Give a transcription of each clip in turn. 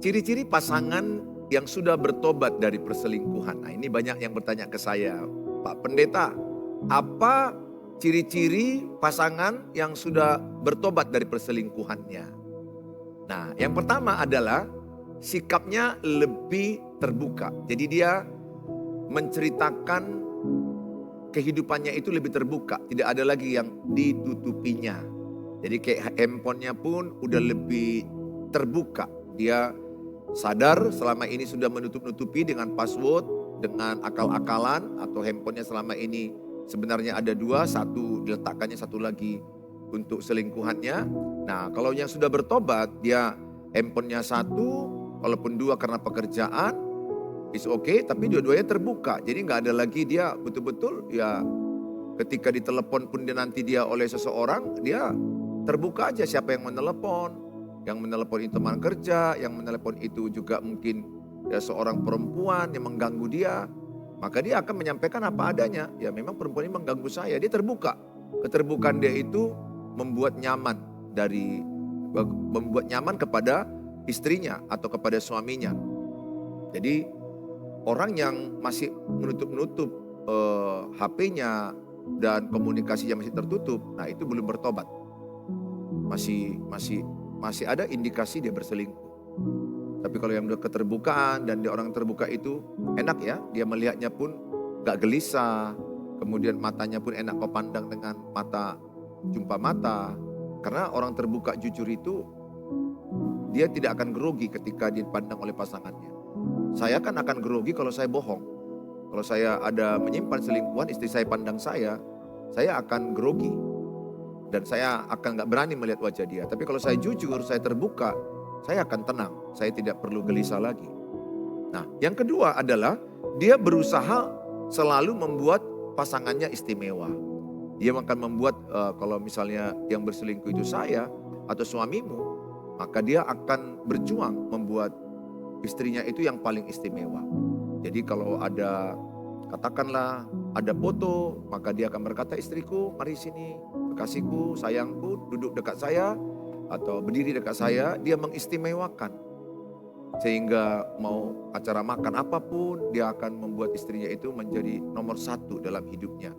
Ciri-ciri pasangan yang sudah bertobat dari perselingkuhan. Nah, ini banyak yang bertanya ke saya, Pak Pendeta, apa ciri-ciri pasangan yang sudah bertobat dari perselingkuhannya? Nah, yang pertama adalah sikapnya lebih terbuka. Jadi dia menceritakan kehidupannya itu lebih terbuka, tidak ada lagi yang ditutupinya. Jadi kayak handphonenya pun udah lebih terbuka. Dia sadar selama ini sudah menutup-nutupi dengan password, dengan akal-akalan, atau handphonenya selama ini sebenarnya ada dua, satu diletakkannya, satu lagi untuk selingkuhannya. Nah, kalau yang sudah bertobat, dia handphonenya satu, walaupun dua karena pekerjaan, is okay, tapi dua-duanya terbuka. Jadi nggak ada lagi dia betul-betul ya ketika ditelepon pun dia nanti dia oleh seseorang, dia terbuka aja siapa yang menelepon. Yang menelepon itu teman kerja, yang menelepon itu juga mungkin ya seorang perempuan yang mengganggu dia. Maka dia akan menyampaikan apa adanya. Ya memang perempuan ini mengganggu saya, dia terbuka. Keterbukaan dia itu membuat nyaman membuat nyaman kepada istrinya atau kepada suaminya. Jadi orang yang masih menutup-nutup HP-nya dan komunikasinya masih tertutup, nah itu belum bertobat. Masih ada indikasi dia berselingkuh. Tapi kalau yang udah keterbukaan dan dia orang terbuka itu enak ya, dia melihatnya pun gak gelisah, kemudian matanya pun enak kau pandang dengan mata jumpa mata. Karena orang terbuka jujur itu dia tidak akan grogi ketika dipandang oleh pasangannya. Saya kan akan grogi kalau saya bohong. Kalau saya ada menyimpan selingkuhan, istri saya pandang saya akan grogi. Dan saya akan gak berani melihat wajah dia. Tapi kalau saya jujur, saya terbuka, saya akan tenang. Saya tidak perlu gelisah lagi. Nah, yang kedua adalah dia berusaha selalu membuat pasangannya istimewa. Dia akan membuat kalau misalnya yang berselingkuh itu saya atau suamimu, maka dia akan berjuang membuat istrinya itu yang paling istimewa. Jadi kalau ada, katakanlah ada foto, maka dia akan berkata, istriku mari sini, kekasihku, sayangku duduk dekat saya atau berdiri dekat saya. Dia mengistimewakan. Sehingga mau acara makan apapun, dia akan membuat istrinya itu menjadi nomor satu dalam hidupnya.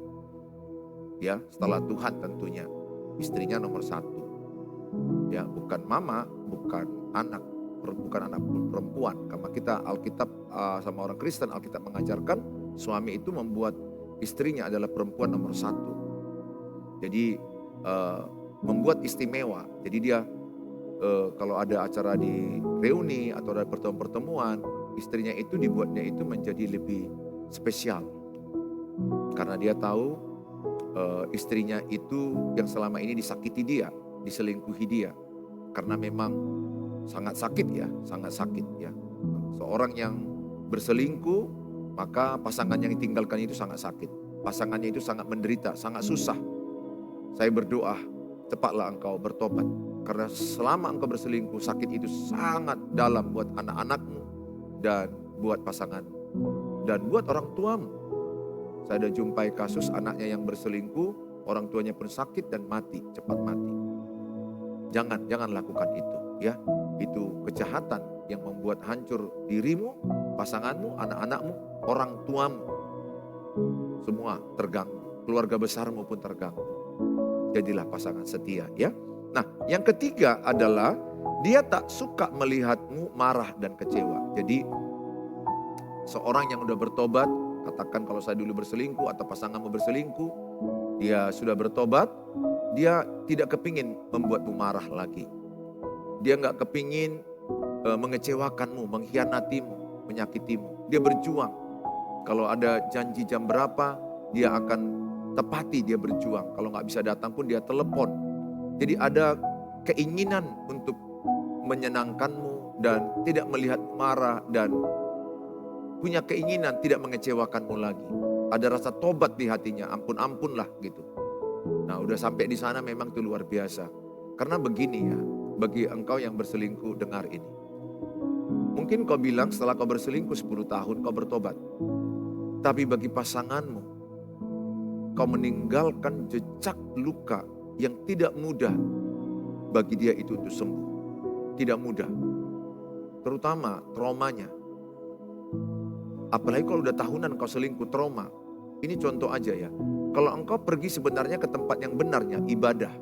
Ya, setelah Tuhan tentunya, istrinya nomor satu. Ya, bukan mama, bukan anak perempuan. Karena kita Alkitab sama orang Kristen, Alkitab mengajarkan suami itu membuat istrinya adalah perempuan nomor satu. Jadi membuat istimewa. Jadi dia kalau ada acara di reuni atau ada pertemuan-pertemuan, istrinya itu dibuatnya itu menjadi lebih spesial. Karena dia tahu istrinya itu yang selama ini disakiti dia, diselingkuhi dia. Karena memang sangat sakit ya. Seorang yang berselingkuh, maka pasangan yang ditinggalkan itu sangat sakit. Pasangannya itu sangat menderita, sangat susah. Saya berdoa, cepatlah engkau bertobat. Karena selama engkau berselingkuh, sakit itu sangat dalam buat anak-anakmu dan buat pasangan dan buat orang tuamu. Saya ada jumpai kasus anaknya yang berselingkuh, orang tuanya pun sakit dan mati, cepat mati. Jangan lakukan itu ya. Itu kejahatan yang membuat hancur dirimu, pasanganmu, anak-anakmu, orang tuamu. Semua terganggu, keluarga besarmu pun terganggu. Jadilah pasangan setia ya. Nah, yang ketiga adalah dia tak suka melihatmu marah dan kecewa. Jadi seorang yang udah bertobat, katakan kalau saya dulu berselingkuh atau pasanganmu berselingkuh, dia sudah bertobat, dia tidak kepingin membuatmu marah lagi. Dia nggak kepingin mengecewakanmu, mengkhianatimu, menyakitimu. Dia berjuang. Kalau ada janji jam berapa, dia akan tepati, dia berjuang. Kalau nggak bisa datang pun dia telepon. Jadi ada keinginan untuk menyenangkanmu dan tidak melihat marah dan punya keinginan tidak mengecewakanmu lagi. Ada rasa tobat di hatinya, ampun-ampunlah gitu. Nah udah sampai di sana memang itu luar biasa. Karena begini ya, bagi engkau yang berselingkuh dengar ini. Mungkin kau bilang setelah kau berselingkuh 10 tahun kau bertobat. Tapi bagi pasanganmu, kau meninggalkan jejak luka yang tidak mudah bagi dia itu untuk sembuh. Tidak mudah. terutama traumanya. Apalagi kalau udah tahunan kau selingkuh, trauma. Ini contoh aja ya. Kalau engkau pergi sebenarnya ke tempat yang benarnya, ibadah.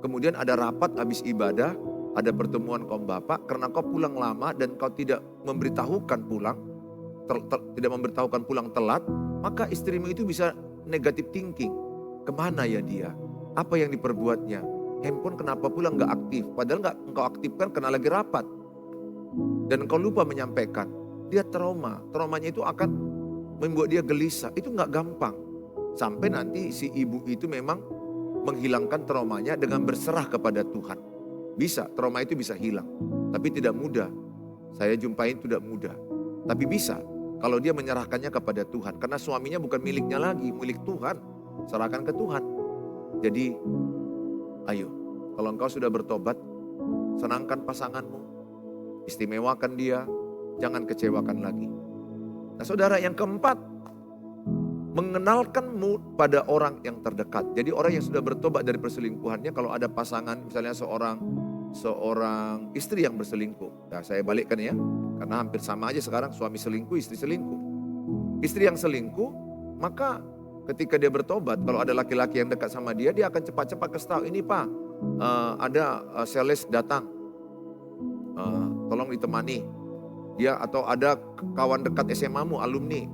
Kemudian ada rapat habis ibadah, ada pertemuan kaum bapak, karena kau pulang lama dan kau tidak memberitahukan pulang, tidak memberitahukan pulang telat, maka istrimu itu bisa negatif thinking. Kemana ya dia? Apa yang diperbuatnya? Handphone kenapa pulang gak aktif? Padahal gak engkau aktifkan karena lagi rapat. Dan engkau lupa menyampaikan. Dia trauma. Traumanya itu akan membuat dia gelisah. Itu gak gampang. Sampai nanti si ibu itu memang menghilangkan traumanya dengan berserah kepada Tuhan. Bisa, trauma itu bisa hilang. Tapi tidak mudah. Saya jumpain tidak mudah. Tapi bisa kalau dia menyerahkannya kepada Tuhan. Karena suaminya bukan miliknya lagi, milik Tuhan. Serahkan ke Tuhan. Jadi, ayo, kalau engkau sudah bertobat, senangkan pasanganmu, istimewakan dia, jangan kecewakan lagi. Nah saudara, yang keempat, mengenalkanmu pada orang yang terdekat. Jadi orang yang sudah bertobat dari perselingkuhannya, kalau ada pasangan, misalnya seorang istri yang berselingkuh. Nah saya balikkan ya, karena hampir sama aja sekarang suami selingkuh, istri selingkuh. Istri yang selingkuh, maka ketika dia bertobat, kalau ada laki-laki yang dekat sama dia, dia akan cepat-cepat kasih tahu, ini Pak, ada sales datang, tolong ditemani. Dia atau ada kawan dekat SMA-mu, alumni.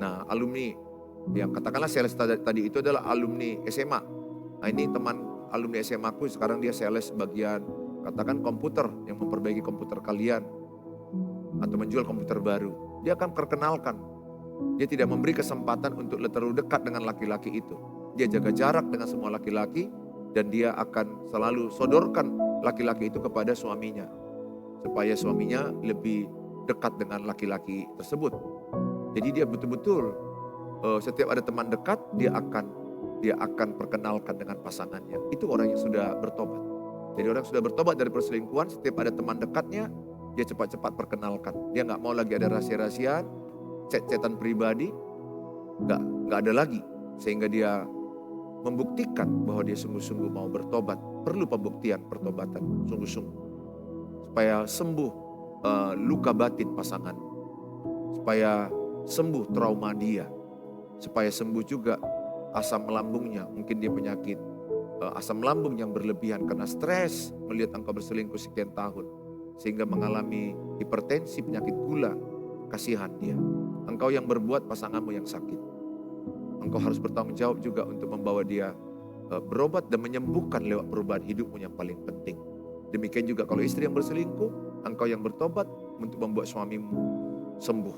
Nah alumni, yang katakanlah sales tadi itu adalah alumni SMA. Nah ini teman alumni SMA aku, sekarang dia sales bagian, katakan komputer, yang memperbaiki komputer kalian. Atau menjual komputer baru. Dia akan perkenalkan. Dia tidak memberi kesempatan untuk terlalu dekat dengan laki-laki itu. Dia jaga jarak dengan semua laki-laki dan dia akan selalu sodorkan laki-laki itu kepada suaminya. Supaya suaminya lebih dekat dengan laki-laki tersebut. Jadi dia betul-betul setiap ada teman dekat dia akan perkenalkan dengan pasangannya. Itu orang yang sudah bertobat. Jadi orang yang sudah bertobat dari perselingkuhan, setiap ada teman dekatnya dia cepat-cepat perkenalkan. Dia nggak mau lagi ada rahasia-rahasiaan. Chat-chatan pribadi, nggak ada lagi. Sehingga dia membuktikan bahwa dia sungguh-sungguh mau bertobat. Perlu pembuktian pertobatan, sungguh-sungguh. Supaya sembuh luka batin pasangan. Supaya sembuh trauma dia. Supaya sembuh juga asam lambungnya. Mungkin dia penyakit asam lambung yang berlebihan karena stres melihat engkau berselingkuh sekian tahun. Sehingga mengalami hipertensi, penyakit gula. Kasihan dia. Engkau yang berbuat, pasanganmu yang sakit. Engkau harus bertanggung jawab juga untuk membawa dia berobat dan menyembuhkan lewat perubahan hidupmu yang paling penting. Demikian juga kalau istri yang berselingkuh, engkau yang bertobat untuk membuat suamimu sembuh.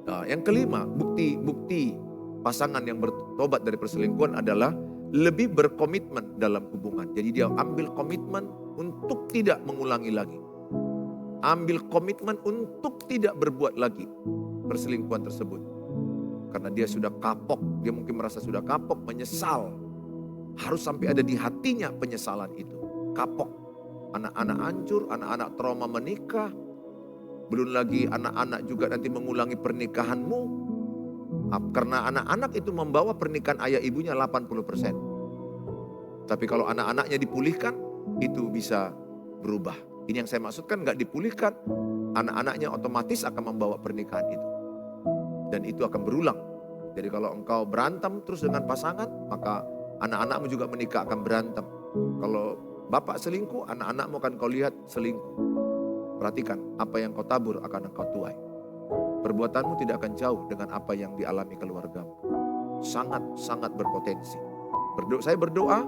Nah, yang kelima, bukti pasangan yang bertobat dari perselingkuhan adalah lebih berkomitmen dalam hubungan. Jadi dia ambil komitmen untuk tidak mengulangi lagi. Ambil komitmen untuk tidak berbuat lagi perselingkuhan tersebut. Karena dia sudah kapok, dia mungkin merasa sudah kapok, menyesal. Harus sampai ada di hatinya penyesalan itu. Kapok. Anak-anak hancur, anak-anak trauma menikah. Belum lagi anak-anak juga nanti mengulangi pernikahanmu. Karena anak-anak itu membawa pernikahan ayah ibunya 80%. Tapi kalau anak-anaknya dipulihkan, itu bisa berubah. Ini yang saya maksudkan, gak dipulihkan, anak-anaknya otomatis akan membawa pernikahan itu. Dan itu akan berulang. Jadi kalau engkau berantem terus dengan pasangan, maka anak-anakmu juga menikah akan berantem. Kalau bapak selingkuh, anak-anakmu akan kau lihat selingkuh. Perhatikan, apa yang kau tabur akan engkau tuai. Perbuatanmu tidak akan jauh dengan apa yang dialami keluargamu. Sangat-sangat berpotensi. Saya berdoa,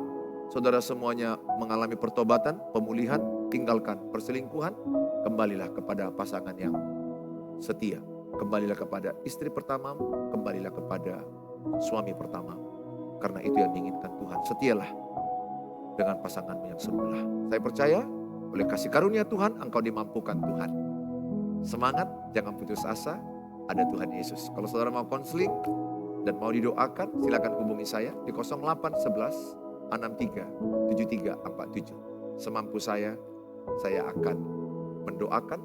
saudara semuanya mengalami pertobatan, pemulihan, tinggalkan perselingkuhan, kembalilah kepada pasangan yang setia. Kembalilah kepada istri pertamamu, kembalilah kepada suami pertamamu. Karena itu yang diinginkan Tuhan. Setialah dengan pasanganmu yang semula. Saya percaya oleh kasih karunia Tuhan, engkau dimampukan Tuhan. Semangat, jangan putus asa, ada Tuhan Yesus. Kalau saudara mau konseling dan mau didoakan, silakan hubungi saya di 0811 63 73 47. Semampu saya akan mendoakan,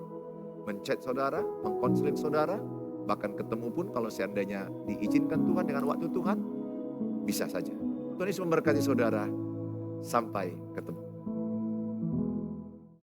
menchat saudara, mengkonseling saudara, bahkan ketemu pun kalau seandainya diizinkan Tuhan dengan waktu Tuhan, bisa saja. Tuhan Yesus memberkati saudara, sampai ketemu.